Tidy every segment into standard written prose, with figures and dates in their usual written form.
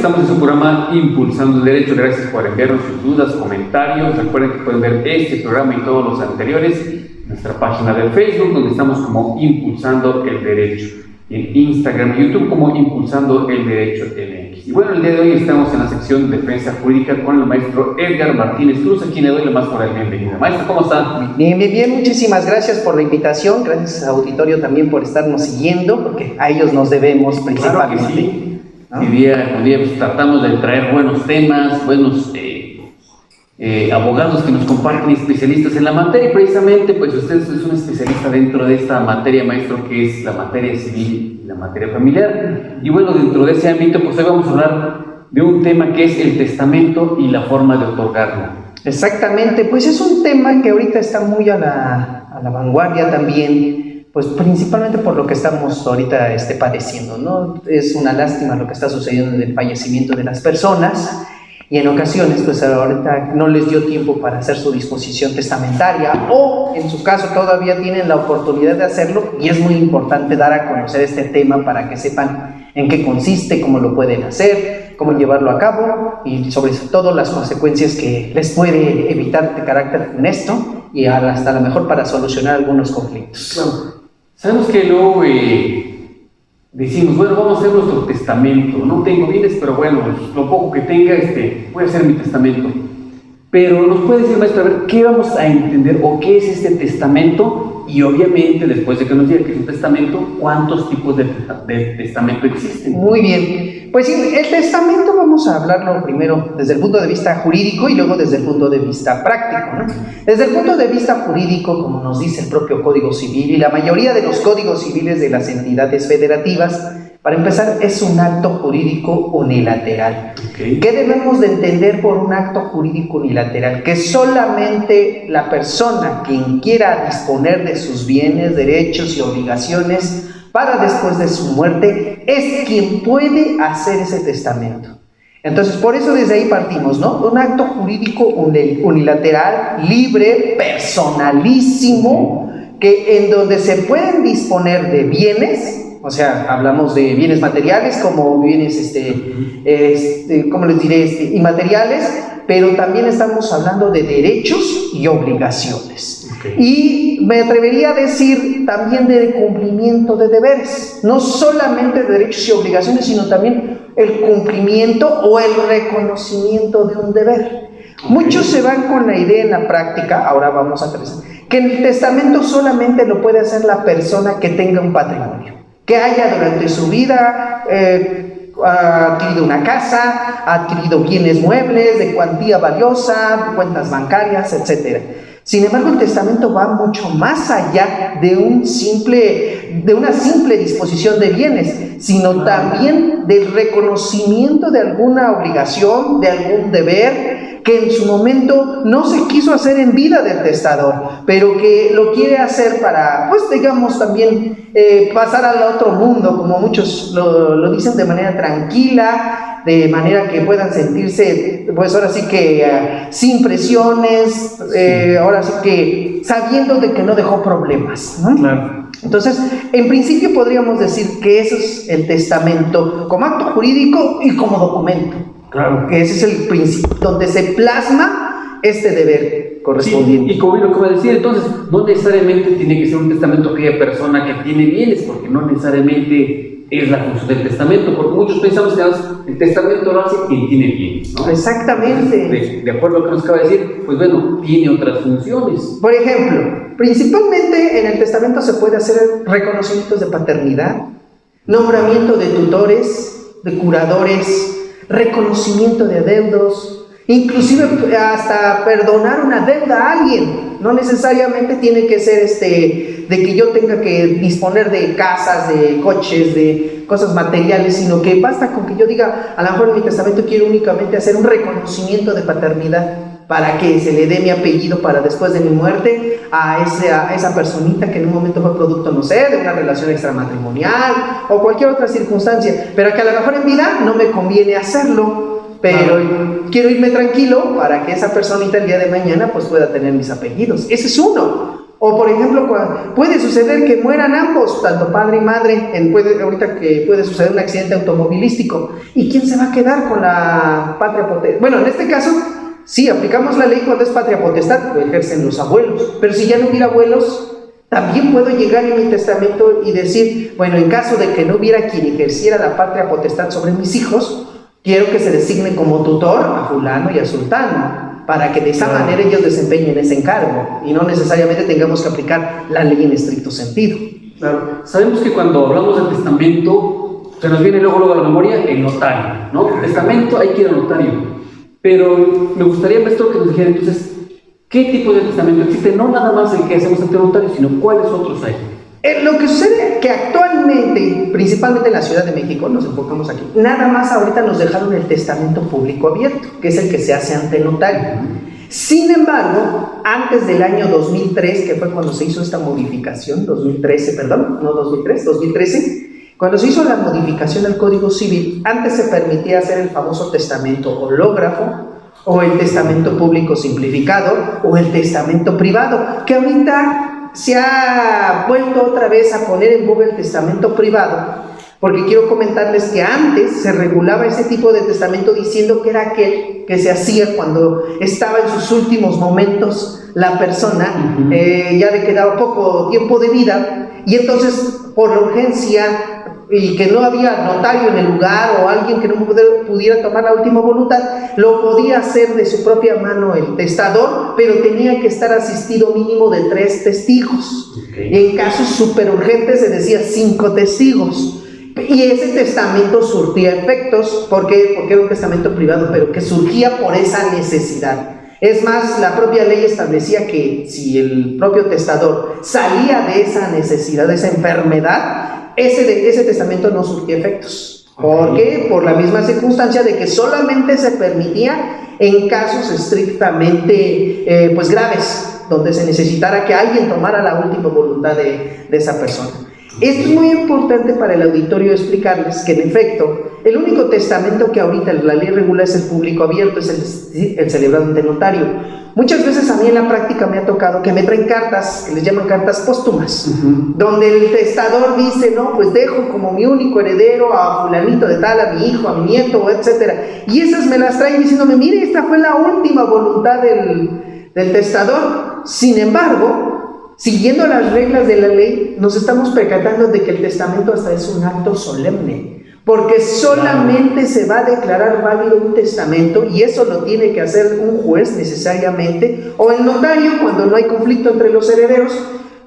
estamos en su programa Impulsando el Derecho. Gracias por enviarnos sus dudas, comentarios. Recuerden que pueden ver este programa y todos los anteriores en nuestra página de Facebook, donde estamos como Impulsando el Derecho. En Instagram y YouTube como Impulsando el Derecho MX. Y bueno, el día de hoy estamos en la sección de Defensa Jurídica con el maestro Edgar Martínez Cruz, a quien le doy la más cordial bienvenida. Maestro, ¿cómo está? Bien, muchísimas gracias por la invitación, gracias auditorio también por estarnos siguiendo, porque a ellos nos debemos principalmente. Claro que sí. ¿No? Y día con día pues, tratamos de traer buenos temas, buenos abogados que nos comparten, especialistas en la materia, y precisamente pues usted es un especialista dentro de esta materia, maestro, que es la materia civil y la materia familiar. Y bueno, dentro de ese ámbito pues hoy vamos a hablar de un tema que es el testamento y la forma de otorgarlo. Exactamente, pues es un tema que ahorita está muy a la vanguardia también, pues principalmente por lo que estamos ahorita padeciendo, ¿no? Es una lástima lo que está sucediendo del fallecimiento de las personas, y en ocasiones, pues ahorita no les dio tiempo para hacer su disposición testamentaria, o en su caso todavía tienen la oportunidad de hacerlo, y es muy importante dar a conocer este tema para que sepan en qué consiste, cómo lo pueden hacer, cómo llevarlo a cabo, y sobre todo las consecuencias que les puede evitar de carácter funesto, y hasta a lo mejor para solucionar algunos conflictos. Claro. Sabemos que luego decimos, bueno, vamos a hacer nuestro testamento. No tengo bienes, pero bueno, lo poco que tenga, voy a hacer mi testamento. Pero nos puede decir, maestro, a ver, ¿qué vamos a entender o qué es este testamento? Y obviamente, después de que nos diga qué es un testamento, ¿cuántos tipos de testamento existen? Muy bien, pues sí, el testamento vamos a hablarlo primero desde el punto de vista jurídico y luego desde el punto de vista práctico, ¿no? Desde el punto de vista jurídico, como nos dice el propio Código Civil y la mayoría de los códigos civiles de las entidades federativas, para empezar, es un acto jurídico unilateral. Okay. ¿Qué debemos de entender por un acto jurídico unilateral? Que solamente la persona quien quiera disponer de sus bienes, derechos y obligaciones para después de su muerte es quien puede hacer ese testamento. Entonces, por eso desde ahí partimos, ¿no? Un acto jurídico unilateral, libre, personalísimo, que en donde se pueden disponer de bienes. O sea, hablamos de bienes materiales como bienes, ¿cómo les diré? Inmateriales, pero también estamos hablando de derechos y obligaciones. Okay. Y me atrevería a decir también de cumplimiento de deberes, no solamente de derechos y obligaciones, sino también el cumplimiento o el reconocimiento de un deber. Okay. Muchos se van con la idea en la práctica, ahora vamos a presentar, que el testamento solamente lo puede hacer la persona que tenga un patrimonio, que haya durante su vida ha adquirido una casa, ha adquirido bienes muebles de cuantía valiosa, cuentas bancarias, etc. Sin embargo, el testamento va mucho más allá de una simple disposición de bienes, sino también del reconocimiento de alguna obligación, de algún deber, que en su momento no se quiso hacer en vida del testador, pero que lo quiere hacer para, pues digamos también, pasar al otro mundo, como muchos lo dicen, de manera tranquila, de manera que puedan sentirse, pues ahora sí que sin presiones, ahora sí que sabiendo de que no dejó problemas, ¿no? Claro. Entonces, en principio podríamos decir que eso es el testamento como acto jurídico y como documento. Claro. Que ese es el principio donde se plasma este deber correspondiente. Sí, y como lo que va a decir, entonces, no necesariamente tiene que ser un testamento aquella persona que tiene bienes, porque no necesariamente es la función del testamento, porque muchos pensamos que el testamento lo hace quien tiene bienes, ¿no? Exactamente. Entonces, de acuerdo a lo que nos acaba de decir, pues bueno, tiene otras funciones. Por ejemplo, principalmente en el testamento se puede hacer reconocimientos de paternidad, nombramiento de tutores, de curadores, reconocimiento de adeudos, inclusive hasta perdonar una deuda a alguien. No necesariamente tiene que ser de que yo tenga que disponer de casas, de coches, de cosas materiales, sino que basta con que yo diga, a lo mejor en mi testamento quiero únicamente hacer un reconocimiento de paternidad para que se le dé mi apellido para después de mi muerte a esa personita que en un momento fue producto, no sé, de una relación extramatrimonial o cualquier otra circunstancia, pero que a lo mejor en vida no me conviene hacerlo, pero quiero irme tranquilo para que esa personita el día de mañana pues pueda tener mis apellidos. Ese es uno. O por ejemplo, puede suceder que mueran ambos, tanto padre y madre, ahorita que puede suceder un accidente automovilístico. ¿Y quién se va a quedar con la patria potestad? Bueno, en este caso, sí, aplicamos la ley cuando es patria potestad, lo ejercen los abuelos. Pero si ya no hubiera abuelos, también puedo llegar en mi testamento y decir, bueno, en caso de que no hubiera quien ejerciera la patria potestad sobre mis hijos, quiero que se designe como tutor a fulano y a sultano, para que de esa manera ellos desempeñen ese encargo y no necesariamente tengamos que aplicar la ley en estricto sentido. Claro, sabemos que cuando hablamos del testamento, se nos viene luego a la memoria el notario, ¿no? El testamento hay que ir al notario, pero me gustaría, maestro, que nos dijera entonces, ¿qué tipo de testamento existe? No nada más el que hacemos ante el notario, sino cuáles otros hay. Lo que sucede es que actualmente, principalmente en la Ciudad de México, nos enfocamos aquí, nada más ahorita nos dejaron el testamento público abierto, que es el que se hace ante el notario. Sin embargo, antes del año 2003, que fue cuando se hizo esta modificación, 2013, cuando se hizo la modificación al Código Civil, antes se permitía hacer el famoso testamento hológrafo, o el testamento público simplificado, o el testamento privado, que ahorita se ha vuelto otra vez a poner en boga el testamento privado, porque quiero comentarles que antes se regulaba ese tipo de testamento diciendo que era aquel que se hacía cuando estaba en sus últimos momentos la persona, ya le quedaba poco tiempo de vida, y entonces por la urgencia y que no había notario en el lugar o alguien que no pudiera tomar la última voluntad, lo podía hacer de su propia mano el testador, pero tenía que estar asistido mínimo de 3 testigos. Y en casos súper urgentes se decía 5 testigos. Y ese testamento surtía efectos, porque era un testamento privado, pero que surgía por esa necesidad. Es más, la propia ley establecía que si el propio testador salía de esa necesidad, de esa enfermedad, ese testamento no surtía efectos. ¿Por qué? Por la misma circunstancia de que solamente se permitía en casos estrictamente graves, donde se necesitara que alguien tomara la última voluntad de esa persona. Esto es muy importante para el auditorio explicarles que en efecto el único testamento que ahorita la ley regula es el público abierto, es el celebrado ante notario. Muchas veces a mí en la práctica me ha tocado que me traen cartas, que les llaman cartas póstumas, donde el testador dice, no, pues dejo como mi único heredero a fulanito de tal, a mi hijo, a mi nieto, etcétera. Y esas me las traen diciéndome, mire, esta fue la última voluntad del testador. Sin embargo, siguiendo las reglas de la ley, nos estamos percatando de que el testamento hasta es un acto solemne, porque solamente se va a declarar válido un testamento, y eso lo tiene que hacer un juez necesariamente, o el notario cuando no hay conflicto entre los herederos,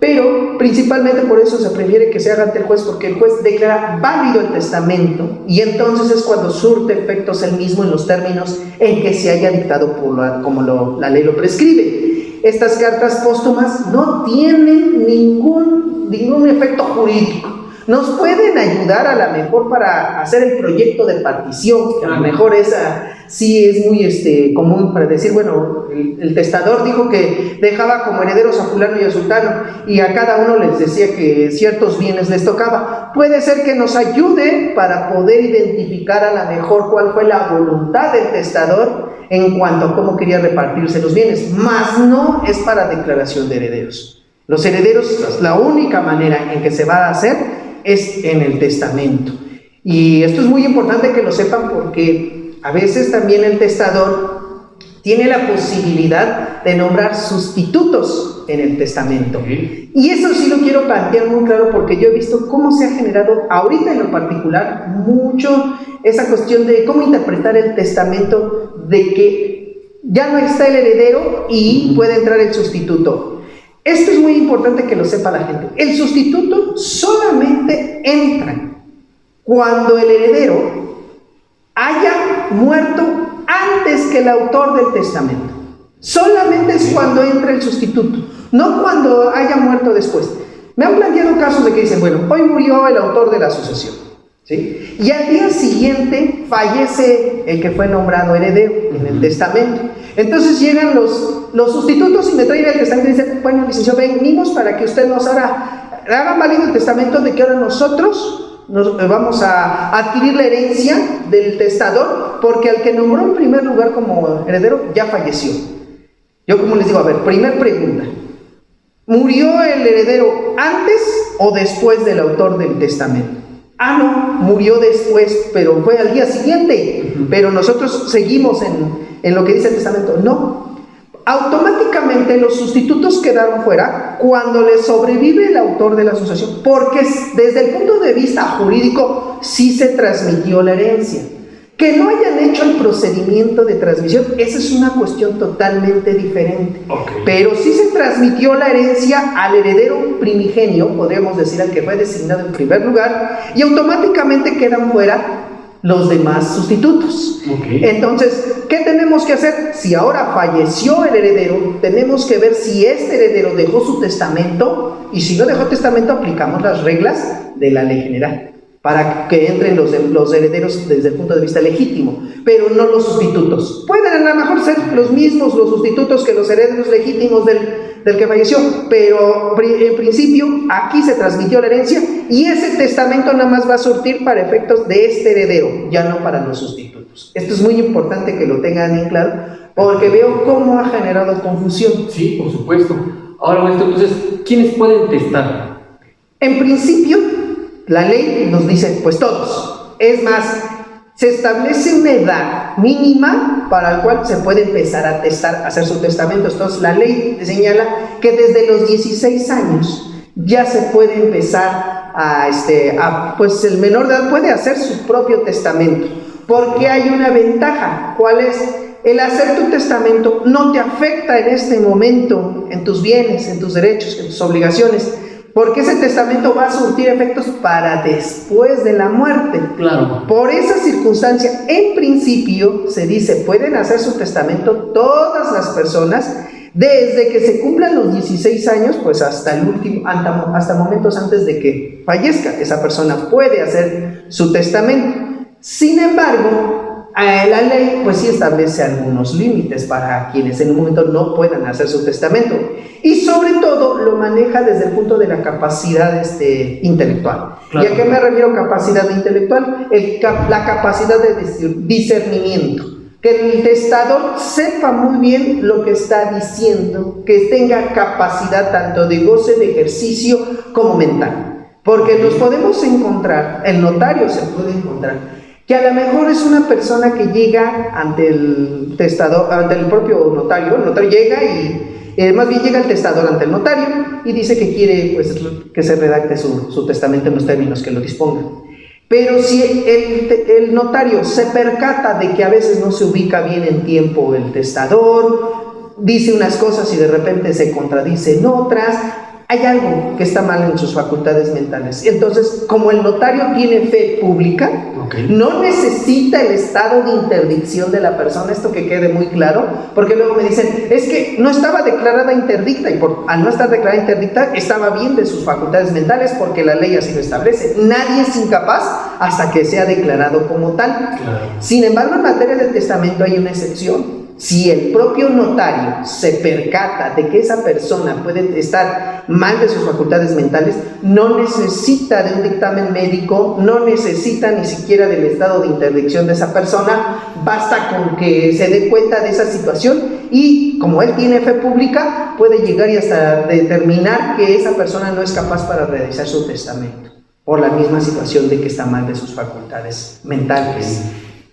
pero principalmente por eso se prefiere que se haga ante el juez, porque el juez declara válido el testamento, y entonces es cuando surte efectos el mismo en los términos en que se haya dictado como la ley lo prescribe. Estas cartas póstumas no tienen ningún efecto jurídico. Nos pueden ayudar a lo mejor para hacer el proyecto de partición, que a lo mejor esa sí es muy común para decir, bueno, el testador dijo que dejaba como herederos a fulano y a sultano, y a cada uno les decía que ciertos bienes les tocaba. Puede ser que nos ayude para poder identificar a lo mejor cuál fue la voluntad del testador en cuanto a cómo quería repartirse los bienes, mas no es para declaración de herederos. Los herederos, la única manera en que se va a hacer es en el testamento. Y esto es muy importante que lo sepan, porque a veces también el testador tiene la posibilidad de nombrar sustitutos en el testamento. Y eso sí lo quiero plantear muy claro, porque yo he visto cómo se ha generado ahorita en lo particular mucho esa cuestión de cómo interpretar el testamento, de que ya no está el heredero y puede entrar el sustituto. Esto es muy importante que lo sepa la gente. El sustituto solamente entra cuando el heredero haya muerto antes que el autor del testamento. Solamente es cuando entra el sustituto, no cuando haya muerto después. Me han planteado casos de que dicen, bueno, hoy murió el autor de la sucesión, ¿sí? Y al día siguiente fallece el que fue nombrado heredero en el testamento. Entonces llegan los sustitutos y me traen el testamento y dicen, bueno, licenciado, venimos para que usted nos haga válido el testamento de que ahora nosotros vamos a adquirir la herencia del testador, porque al que nombró en primer lugar como heredero ya falleció. Yo como les digo, a ver, primer pregunta, ¿Murió el heredero antes o después del autor del testamento? Ah, no, murió después, pero fue al día siguiente. Pero nosotros seguimos en lo que dice el testamento. No, automáticamente los sustitutos quedaron fuera cuando le sobrevive el autor de la sucesión, porque desde el punto de vista jurídico sí se transmitió la herencia. Que no hayan hecho el procedimiento de transmisión, esa es una cuestión totalmente diferente. Okay. Pero sí se transmitió la herencia al heredero primigenio, podríamos decir al que fue designado en primer lugar, y automáticamente quedan fuera los demás sustitutos. Okay. Entonces, ¿qué tenemos que hacer? Si ahora falleció el heredero, tenemos que ver si este heredero dejó su testamento, y si no dejó testamento, aplicamos las reglas de la ley general, para que entren los herederos desde el punto de vista legítimo, pero no los sustitutos. Pueden a lo mejor ser los mismos los sustitutos que los herederos legítimos del que falleció, pero en principio aquí se transmitió la herencia y ese testamento nada más va a surtir para efectos de este heredero, ya no para los sustitutos. Esto es muy importante que lo tengan en claro, porque veo cómo ha generado confusión. Sí, por supuesto. Ahora, maestro, entonces, ¿quiénes pueden testar? En principio, la ley nos dice, pues todos. Es más, se establece una edad mínima para la cual se puede empezar a testar, a hacer su testamento. Entonces, la ley señala que desde los 16 años ya se puede empezar pues el menor de edad puede hacer su propio testamento, porque hay una ventaja. ¿Cuál es? El hacer tu testamento no te afecta en este momento en tus bienes, en tus derechos, en tus obligaciones, porque ese testamento va a surtir efectos para después de la muerte. Claro. Por esa circunstancia, en principio, se dice, pueden hacer su testamento todas las personas, desde que se cumplan los 16 años, pues hasta el último, hasta momentos antes de que fallezca, esa persona puede hacer su testamento. Sin embargo, la ley pues sí establece algunos límites para quienes en un momento no puedan hacer su testamento, y sobre todo lo maneja desde el punto de la capacidad intelectual. Claro. ¿Y a qué me refiero capacidad intelectual? La capacidad de discernimiento, que el testador sepa muy bien lo que está diciendo, que tenga capacidad tanto de goce, de ejercicio como mental, porque nos podemos encontrar, el notario se puede encontrar que a lo mejor es una persona que llega ante el testador, ante el propio notario. El notario llega y más bien llega el testador ante el notario y dice que quiere pues, que se redacte su testamento en los términos que lo dispongan. Pero si el notario se percata de que a veces no se ubica bien en tiempo el testador, dice unas cosas y de repente se contradice en otras, hay algo que está mal en sus facultades mentales. Entonces, como el notario tiene fe pública, no necesita el estado de interdicción de la persona, esto que quede muy claro, porque luego me dicen, es que no estaba declarada interdicta, y al no estar declarada interdicta, estaba bien de sus facultades mentales, porque la ley así lo establece. Nadie es incapaz hasta que sea declarado como tal. Claro. Sin embargo, en materia de testamento hay una excepción. Si el propio notario se percata de que esa persona puede estar mal de sus facultades mentales, no necesita de un dictamen médico, no necesita ni siquiera del estado de interdicción de esa persona, basta con que se dé cuenta de esa situación y, como él tiene fe pública, puede llegar y hasta determinar que esa persona no es capaz para realizar su testamento, por la misma situación de que está mal de sus facultades mentales.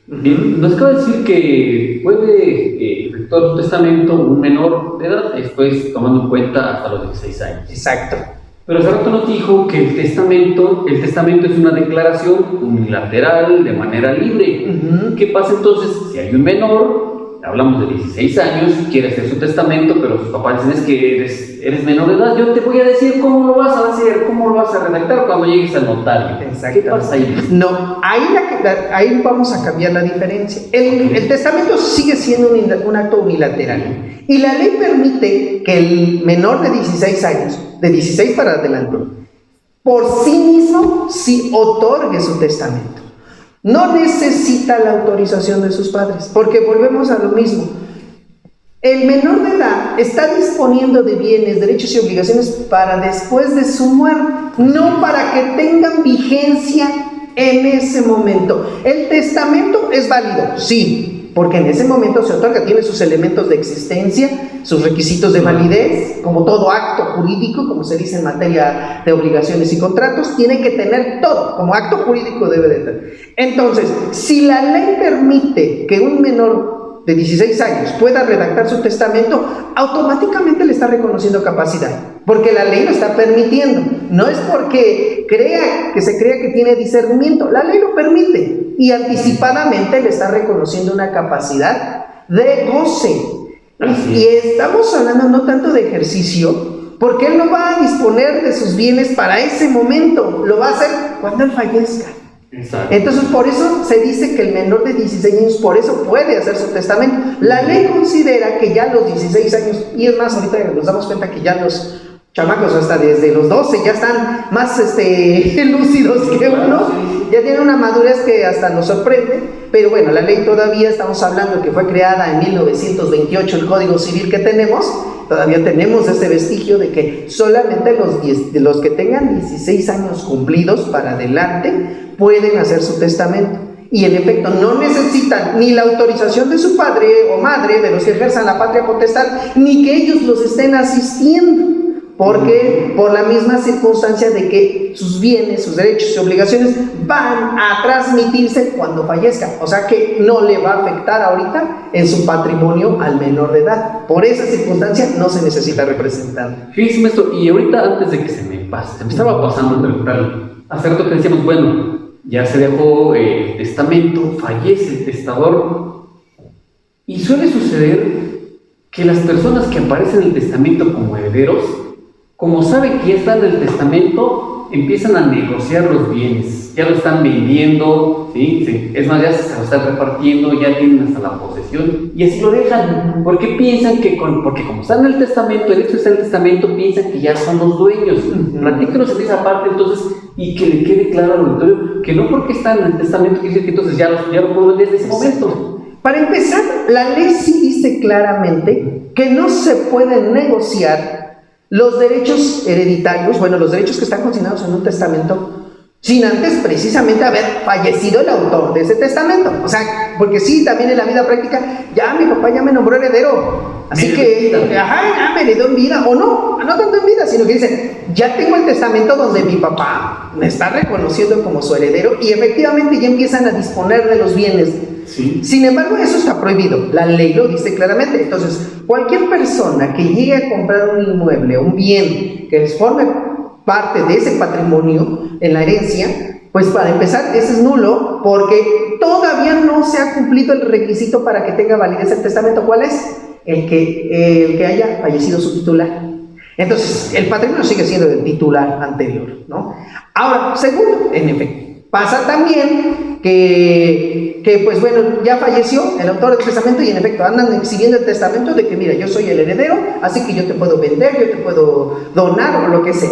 Bien, nos acaba de decir que puede efectuar un testamento un menor de edad, esto es tomando en cuenta hasta los 16 años. Exacto. Pero hace rato nos dijo que el testamento es una declaración unilateral, de manera libre. ¿Qué pasa entonces si hay un menor? Hablamos de 16 años, quiere hacer su testamento, pero sus papás dicen, es que eres menor de edad, yo te voy a decir cómo lo vas a hacer, cómo lo vas a redactar cuando llegues al notario. Exacto. ¿Qué pasa ahí? No, ahí vamos a cambiar la diferencia. El testamento sigue siendo un acto unilateral, y la ley permite que el menor de 16 años, de 16 para adelante, por sí mismo sí otorgue su testamento. No necesita la autorización de sus padres, porque volvemos a lo mismo. El menor de edad está disponiendo de bienes, derechos y obligaciones para después de su muerte, no para que tengan vigencia en ese momento. El testamento es válido, sí, porque en ese momento se otorga, tiene sus elementos de existencia, sus requisitos de validez, como todo acto jurídico, como se dice en materia de obligaciones y contratos, tiene que tener todo, como acto jurídico debe de tener. Entonces, si la ley permite que un menor de 16 años pueda redactar su testamento, automáticamente le está reconociendo capacidad, porque la ley lo está permitiendo. No es porque se crea que tiene discernimiento, la ley lo permite y anticipadamente le está reconociendo una capacidad de goce. Y estamos hablando no tanto de ejercicio, porque él no va a disponer de sus bienes para ese momento, lo va a hacer cuando él fallezca. Exacto. Entonces, por eso se dice que el menor de 16 años, por eso puede hacer su testamento. La ley considera que ya a los 16 años, y es más, ahorita nos damos cuenta que ya los chamacos hasta desde los 12 ya están más lúcidos que uno, ya tienen una madurez que hasta nos sorprende, pero bueno, la ley todavía, estamos hablando que fue creada en 1928, el Código Civil que tenemos, todavía tenemos ese vestigio de que solamente los que tengan 16 años cumplidos para adelante pueden hacer su testamento. Y en efecto no necesitan ni la autorización de su padre o madre, de los que ejerzan la patria potestad, ni que ellos los estén asistiendo, porque por la misma circunstancia de que sus bienes, sus derechos y obligaciones van a transmitirse cuando fallezca, o sea que no le va a afectar ahorita en su patrimonio al menor de edad. Por esa circunstancia no se necesita representante. Fíjese, maestro, y ahorita antes de que se me pase, se me estaba pasando hace rato que decíamos, bueno, ya se dejó el testamento, fallece el testador, y suele suceder que las personas que aparecen en el testamento como herederos, como saben que ya están en el testamento, empiezan a negociar los bienes, ya lo están vendiendo, ¿sí? Es más, ya se lo están repartiendo, ya tienen hasta la posesión, y así lo dejan, porque piensan que, porque como están en el testamento, el hecho de estar en el testamento, piensan que ya son los dueños. Platícanos en esa parte entonces, y que le quede claro al auditorio, que no porque están en el testamento, quiere decir que entonces ya lo puedo vender desde ese momento. Para empezar, la ley sí dice claramente que no se pueden negociar los derechos hereditarios, bueno, los derechos que están consignados en un testamento, sin antes precisamente haber fallecido el autor de ese testamento. O sea, porque sí, también en la vida práctica, ya mi papá ya me nombró heredero, así que, ya me heredó en vida, o no tanto en vida, sino que dicen, ya tengo el testamento donde mi papá me está reconociendo como su heredero, y efectivamente ya empiezan a disponer de los bienes. Sí. Sin embargo, eso está prohibido, la ley lo dice claramente. Entonces, cualquier persona que llegue a comprar un inmueble, un bien que forme parte de ese patrimonio en la herencia, pues para empezar, ese es nulo, porque todavía no se ha cumplido el requisito para que tenga validez el testamento. ¿Cuál es? El que haya fallecido su titular. Entonces, el patrimonio sigue siendo el titular anterior, ¿no? Ahora, segundo, en efecto, pasa también que pues bueno, ya falleció el autor del testamento y en efecto andan exhibiendo el testamento de que mira, yo soy el heredero, así que yo te puedo vender, yo te puedo donar o lo que sea.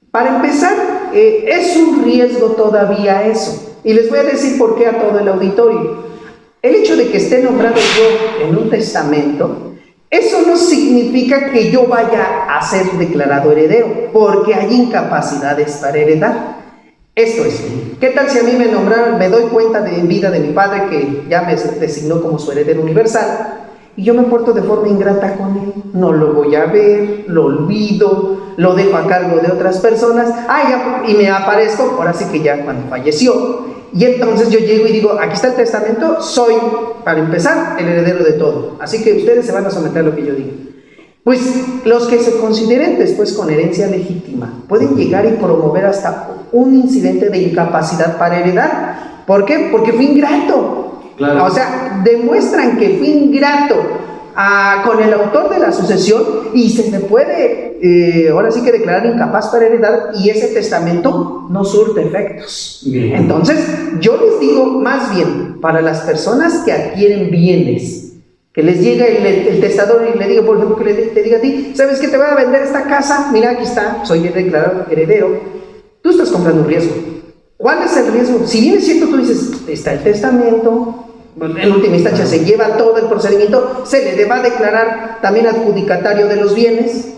Para empezar, es un riesgo todavía eso. Y les voy a decir por qué a todo el auditorio. El hecho de que esté nombrado yo en un testamento, eso no significa que yo vaya a ser declarado heredero, porque hay incapacidades para heredar. Esto es, ¿qué tal si a mí me nombraron, me doy cuenta en vida de mi padre que ya me designó como su heredero universal, y yo me porto de forma ingrata con él? No lo voy a ver, lo olvido, lo dejo a cargo de otras personas, y me aparezco, ahora sí que ya cuando falleció, y entonces yo llego y digo, aquí está el testamento, soy, para empezar, el heredero de todo, así que ustedes se van a someter a lo que yo digo. Pues los que se consideren después con herencia legítima pueden llegar y promover hasta un incidente de incapacidad para heredar. ¿Por qué? Porque fue ingrato. Claro. O sea, demuestran que fue ingrato con el autor de la sucesión y se le puede, ahora sí que declarar incapaz para heredar, y ese testamento no surte efectos. Bien. Entonces, yo les digo más bien, para las personas que adquieren bienes, que les llega el testador y le diga, por ejemplo, que te diga a ti, ¿sabes que te voy a vender esta casa? Mira, aquí está, soy el declarado heredero. Tú estás comprando un riesgo. ¿Cuál es el riesgo? Si bien es cierto, tú dices, está el testamento, en última instancia se lleva todo el procedimiento, se le va a declarar también adjudicatario de los bienes,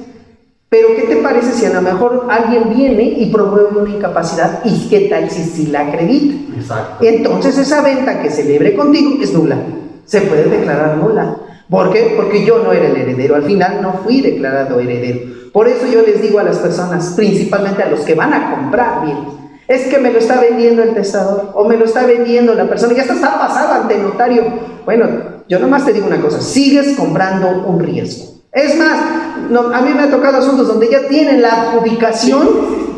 pero ¿qué te parece si a lo mejor alguien viene y promueve una incapacidad? ¿Y qué tal si la acredita? Exacto. Entonces esa venta que celebre contigo es nula. se puede declarar nula. ¿Por qué? Porque yo no era el heredero, al final no fui declarado heredero. Por eso yo les digo a las personas, principalmente a los que van a comprar bienes, es que me lo está vendiendo el testador o me lo está vendiendo la persona, ya está pasado ante el notario. Bueno, yo nomás te digo una cosa, sigues comprando un riesgo. Es más, a mí me ha tocado asuntos donde ya tienen la adjudicación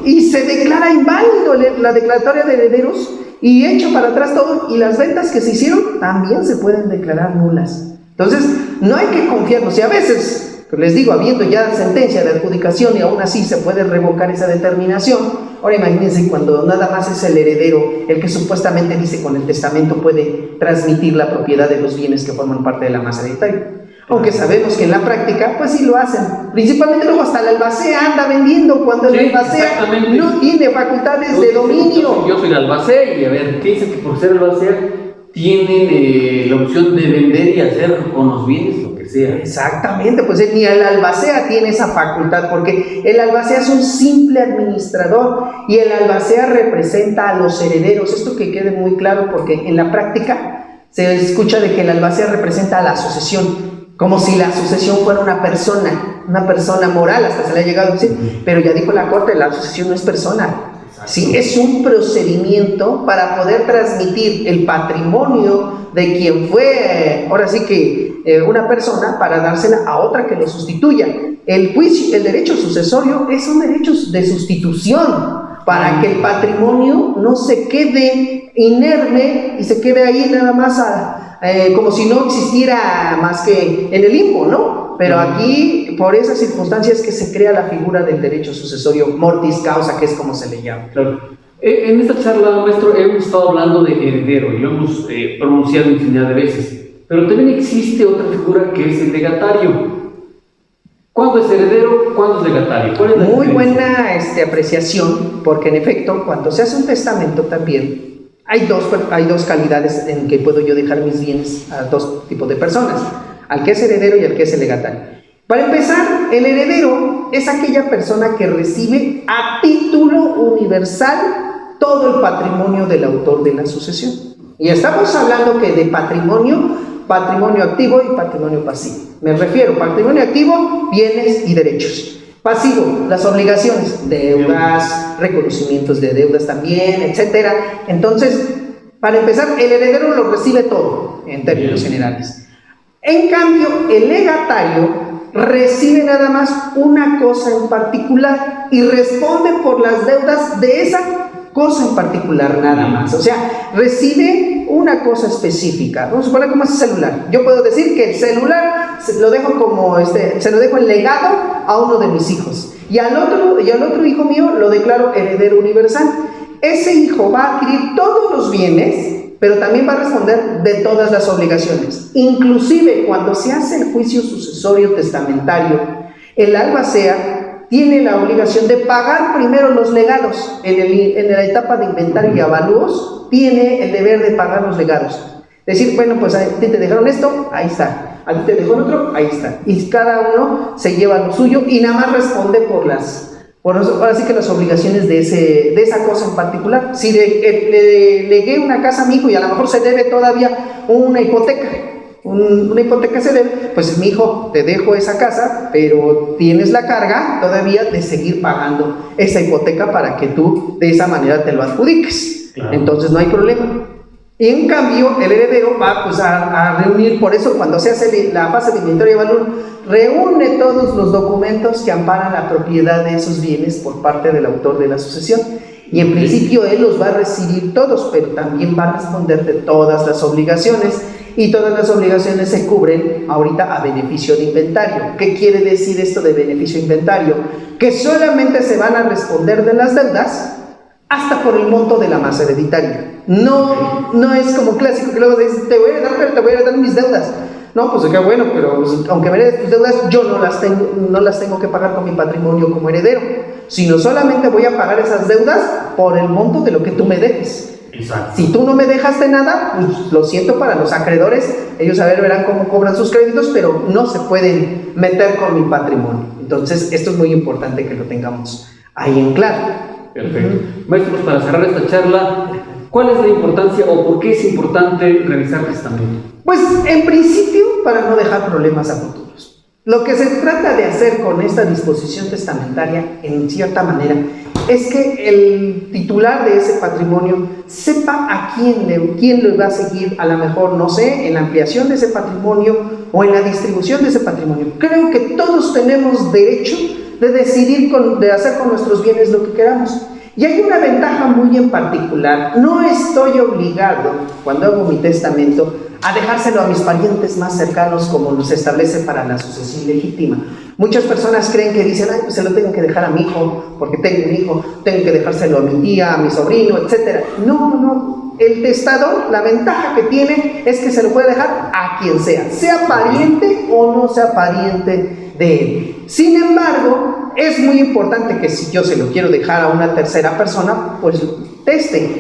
y se declara inválido la declaratoria de herederos y echo para atrás todo, y las ventas que se hicieron también se pueden declarar nulas. Entonces, no hay que confiarnos. Y a veces, les digo, habiendo ya sentencia de adjudicación y aún así se puede revocar esa determinación, ahora imagínense cuando nada más es el heredero el que supuestamente dice con el testamento puede transmitir la propiedad de los bienes que forman parte de la masa hereditaria. Aunque sabemos que en la práctica, pues sí lo hacen. Principalmente luego hasta el albacea anda vendiendo cuando el albacea no tiene facultades de dominio. Yo soy el albacea y a ver, ¿qué dice que por ser albacea tienen la opción de vender y hacer con los bienes lo que sea? Exactamente, pues ni el albacea tiene esa facultad, porque el albacea es un simple administrador y el albacea representa a los herederos. Esto que quede muy claro, porque en la práctica se escucha de que el albacea representa a la sucesión, como si la sucesión fuera una persona moral, hasta se le ha llegado a decir, pero ya dijo la Corte, la sucesión no es persona. Sí, es un procedimiento para poder transmitir el patrimonio de quien fue, ahora sí que una persona, para dársela a otra que lo sustituya. El juicio, el derecho sucesorio es un derecho de sustitución para que el patrimonio no se quede inerme y se quede ahí nada más como si no existiera más que en el limbo, ¿no? Pero aquí, por esas circunstancias que se crea la figura del derecho sucesorio mortis causa, que es como se le llama. Claro. En esta charla, maestro, hemos estado hablando de heredero y lo hemos pronunciado infinidad de veces, pero también existe otra figura que es el legatario. ¿Cuándo es heredero? ¿Cuándo es legatario? ¿Cuál es la Muy diferencia? buena apreciación, porque en efecto, cuando se hace un testamento también, hay dos calidades en que puedo yo dejar mis bienes a dos tipos de personas, al que es heredero y al que es el legatario. Para empezar, el heredero es aquella persona que recibe a título universal todo el patrimonio del autor de la sucesión. Y estamos hablando que de patrimonio activo y patrimonio pasivo. Me refiero, patrimonio activo, bienes y derechos. Pasivo, las obligaciones, deudas, reconocimientos de deudas también, etcétera. Entonces, para empezar, el heredero lo recibe todo, en términos generales. En cambio, el legatario recibe nada más una cosa en particular y responde por las deudas de esa cosa en particular nada más. O sea, recibe una cosa específica. Vamos a suponer como es el celular. Yo puedo decir que el celular se lo dejo en legado a uno de mis hijos. Y al otro hijo mío lo declaro heredero universal. Ese hijo va a adquirir todos los bienes, pero también va a responder de todas las obligaciones. Inclusive cuando se hace el juicio sucesorio testamentario, el albacea tiene la obligación de pagar primero los legados. En la etapa de inventario y avalúos, tiene el deber de pagar los legados. Decir, bueno, pues a ti te dejaron esto, ahí está. A ti te dejó otro, ahí está. Y cada uno se lleva lo suyo y nada más responde ahora sí que las obligaciones de esa cosa en particular. Si le legué una casa a mi hijo y a lo mejor se debe todavía una hipoteca, una hipoteca se debe, pues mi hijo, te dejo esa casa, pero tienes la carga todavía de seguir pagando esa hipoteca para que tú de esa manera te lo adjudiques. Claro. Entonces no hay problema. Y en cambio, el heredero va pues, a reunir, por eso cuando se hace la fase de inventario y avalúo, reúne todos los documentos que amparan la propiedad de esos bienes por parte del autor de la sucesión. Y en principio él los va a recibir todos, pero también va a responder de todas las obligaciones. Y todas las obligaciones se cubren ahorita a beneficio de inventario. ¿Qué quiere decir esto de beneficio de inventario? Que solamente se van a responder de las deudas hasta por el monto de la masa hereditaria. No es como clásico que luego dices, te voy a heredar, pero te voy a heredar mis deudas. No, pues qué bueno, pero pues, aunque me heredes tus deudas, yo no las tengo que pagar con mi patrimonio como heredero, sino solamente voy a pagar esas deudas por el monto de lo que tú me dejes. Exacto. Si tú no me dejaste nada, pues lo siento para los acreedores, ellos verán cómo cobran sus créditos, pero no se pueden meter con mi patrimonio. Entonces, esto es muy importante que lo tengamos ahí en claro. Perfecto. Maestros, para cerrar esta charla, ¿Cuál es la importancia o por qué es importante realizar testamento? Pues en principio para no dejar problemas a futuros. Lo que se trata de hacer con esta disposición testamentaria, en cierta manera, es que el titular de ese patrimonio sepa a quién le va a seguir, a lo mejor, no sé, en la ampliación de ese patrimonio o en la distribución de ese patrimonio. Creo que todos tenemos derecho de decidir, de hacer con nuestros bienes lo que queramos. Y hay una ventaja muy en particular: no estoy obligado, cuando hago mi testamento, a dejárselo a mis parientes más cercanos como se establece para la sucesión legítima. Muchas personas creen que dicen, ay, pues se lo tengo que dejar a mi hijo, porque tengo un hijo, tengo que dejárselo a mi tía, a mi sobrino, etc. No. El testador, la ventaja que tiene es que se lo puede dejar a quien sea pariente o no sea pariente de él. Sin embargo, es muy importante que si yo se lo quiero dejar a una tercera persona, pues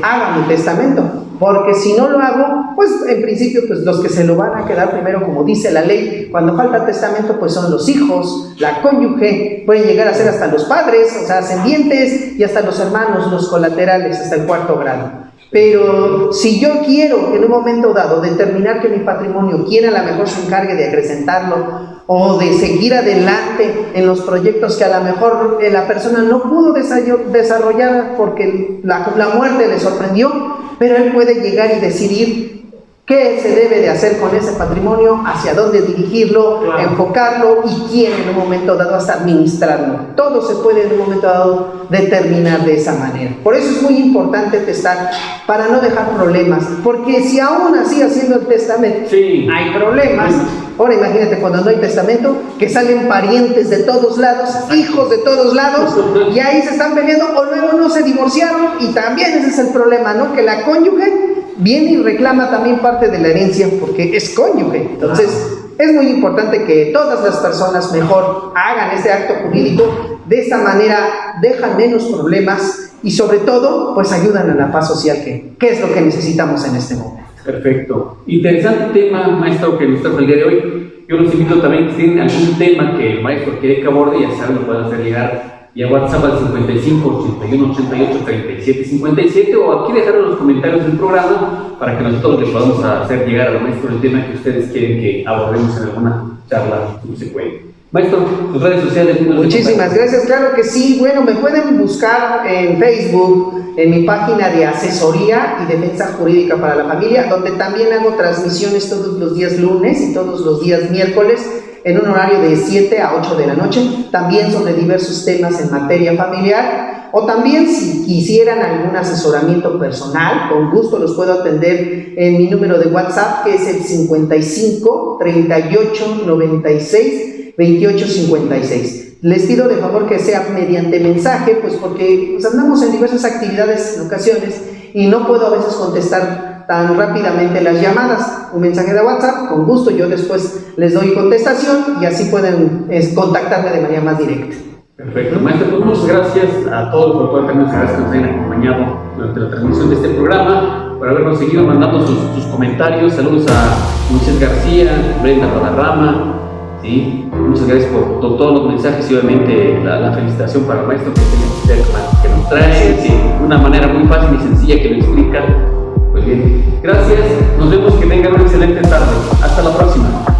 haga mi testamento, porque si no lo hago, pues en principio pues los que se lo van a quedar primero, como dice la ley, cuando falta testamento, pues son los hijos, la cónyuge, pueden llegar a ser hasta los padres, o sea, ascendientes, y hasta los hermanos, los colaterales, hasta el 4º grado. Pero si yo quiero en un momento dado determinar que mi patrimonio, quien a lo mejor se encargue de acrecentarlo o de seguir adelante en los proyectos que a lo mejor la persona no pudo desarrollar porque la muerte le sorprendió, pero él puede llegar y decidir qué se debe de hacer con ese patrimonio, hacia dónde dirigirlo, claro, enfocarlo, y quién en un momento dado hasta administrarlo. Todo se puede en un momento dado determinar de esa manera. Por eso es muy importante testar, para no dejar problemas, porque si aún así haciendo el testamento hay problemas, ahora imagínate cuando no hay testamento, que salen parientes de todos lados, hijos de todos lados, y ahí se están peleando, o luego no se divorciaron, y también ese es el problema, ¿no? Que la cónyuge viene y reclama también parte de la herencia porque es cónyuge. Entonces es muy importante que todas las personas mejor hagan este acto jurídico. De esta manera dejan menos problemas y sobre todo pues ayudan a la paz social, que es lo que necesitamos en este momento. Perfecto. Interesante tema, maestro, que nos trajo el día de hoy. Yo los invito también, que tienen algún tema que el maestro quiere que aborde, ya saben, lo pueden hacer llegar y a WhatsApp al 55 81 88 37 57, o aquí dejar en los comentarios del programa para que nosotros les podamos hacer llegar al maestro el tema que ustedes quieren que abordemos en alguna charla subsecuente. Maestro, tus redes sociales. Muchísimas gracias, claro que sí. Bueno, me pueden buscar en Facebook, en mi página de asesoría y defensa jurídica para la familia, donde también hago transmisiones todos los días lunes y todos los días miércoles, en un horario de 7 a 8 de la noche, también sobre diversos temas en materia familiar, o también si quisieran algún asesoramiento personal, con gusto los puedo atender en mi número de WhatsApp, que es el 55 38 96 28 56. Les pido de favor que sea mediante mensaje, pues porque pues andamos en diversas actividades en ocasiones y no puedo a veces contestar tan rápidamente las llamadas. Un mensaje de WhatsApp, con gusto yo después les doy contestación y así pueden contactarme de manera más directa. Perfecto, maestro, pues muchas gracias a todos por poder también que nos hayan acompañado durante la transmisión de este programa, por habernos seguido mandando sus comentarios. Saludos a Moisés García, Brenda Guadarrama, ¿sí? Muchas gracias por todos los mensajes y obviamente la felicitación para el maestro que nos trae de una manera muy fácil y sencilla, que lo explica. Pues bien, gracias, nos vemos, que tengan una excelente tarde. Hasta la próxima.